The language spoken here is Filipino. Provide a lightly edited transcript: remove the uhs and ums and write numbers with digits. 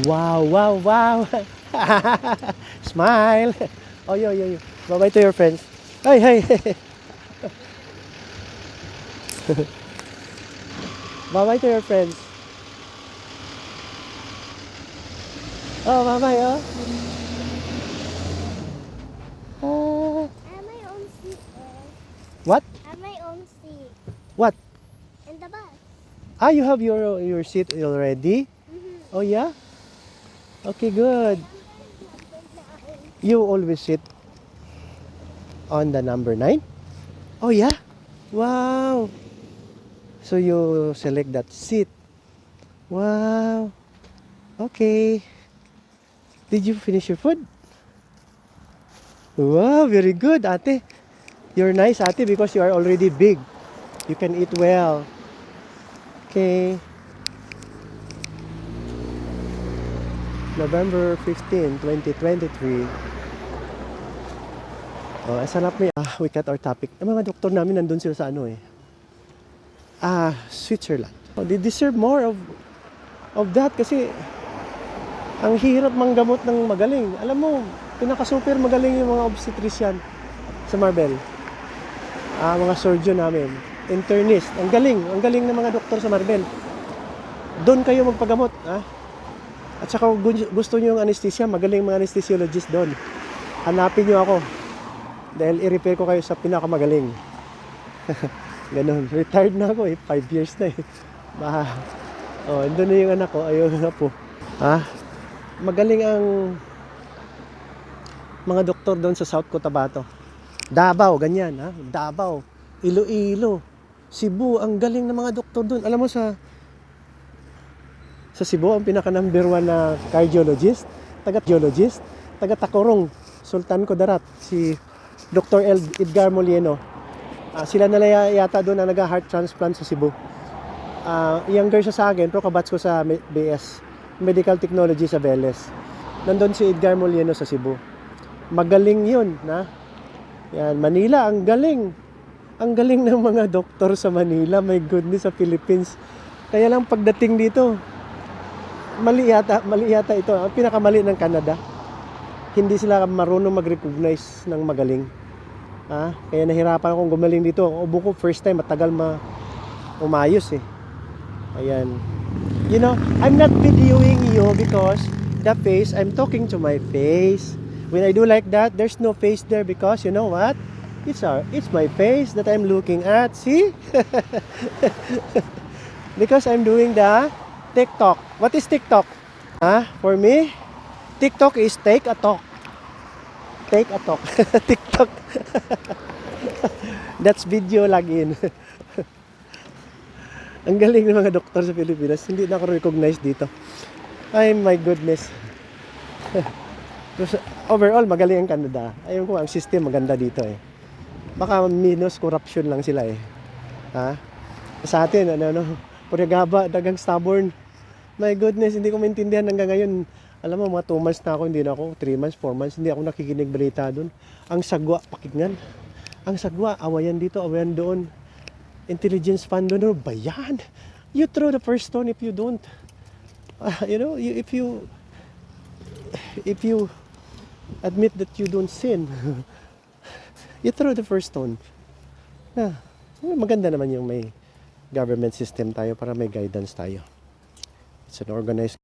Wow, wow, wow. Smile. Oh, yo. Bye-bye to your friends. Hey, hey. Bye-bye to your friends. Oh, bye-bye, oh. Ah, I have my own seat there. what? I have my own seat What? in the bus. Ah, you have your seat already? Mm-hmm. Oh, yeah? Okay, But good. I'm going number 9. You always sit on the number 9? Oh, yeah? Wow. So you select that seat. Wow. Okay. Did you finish your food? Wow, very good, ate. You're nice, ate, because you are already big. You can eat well. Okay. November 15, 2023. Oh, asan up me? We cut our topic. Ang mga doktor namin nandun sila sa ano eh. Switzerland. Oh, they deserve more of that kasi ang hirap manggamot ng magaling. Alam mo, pinaka-super magaling yung mga obstetrician sa Marbel. Mga surgeon namin. Internist. Ang galing ng mga doktor sa Marbel. Doon kayo magpagamot. At saka kung gusto nyo yung anesthesia, magaling mga anesthesiologist doon. Hanapin nyo ako. Dahil i-repair ko kayo sa pinakamagaling. Ganon. Retired na ako eh. 5 years na eh. Doon na yung anak ko. Ayun na po. Magaling ang mga doktor doon sa South Cotabato. Davao, ganyan. Davao. Iloilo. Cebu. Ang galing ng mga doktor doon. Alam mo sa Cebu, ang pinaka number 1 na cardiologist, taga Tacorong, Sultan Kudarat, si Dr. Edgar Molino. Sila na yata doon na nag-heart transplant sa Cebu. Younger siya sa akin, pero kabatch ko sa BS, Medical Technology sa Veles. Nandun si Edgar Molino sa Cebu. Magaling yun, na? Yan, Manila, ang galing. Ang galing ng mga doktor sa Manila, my goodness, sa Philippines. Kaya lang pagdating dito, mali yata ito. Ang pinakamali ng Canada. Hindi sila marunong mag-recognize ng magaling. Kaya nahirapan akong gumaling dito. Ang ubo ko first time, matagal umayos eh. Ayan. You know, I'm not videoing you because the face, I'm talking to my face. When I do like that, there's no face there because you know what? It's my face that I'm looking at. See? Because I'm doing the TikTok. What is TikTok? For me, TikTok is take a talk. Take a talk. TikTok. That's video login. Ang galing ng mga doktor sa Pilipinas. Hindi na ako recognize dito. Ay, my goodness. Overall, magaling ang Canada. Ayun ko, ang system maganda dito eh. Baka minus corruption lang sila eh. Sa atin, purigaba, dagang stubborn. My goodness, hindi ko maintindihan hanggang ngayon. Alam mo, mga 2 months na ako, hindi na ako, 3 months, 4 months, hindi ako nakikinig balita doon. Ang sagwa, pakinggan. Ang sagwa, awayan dito, awayan doon. Intelligence fund doon, ano ba yan? You throw the first stone if you don't. If you admit that you don't sin, you throw the first stone. Maganda naman yung may government system tayo para may guidance tayo. It's an organized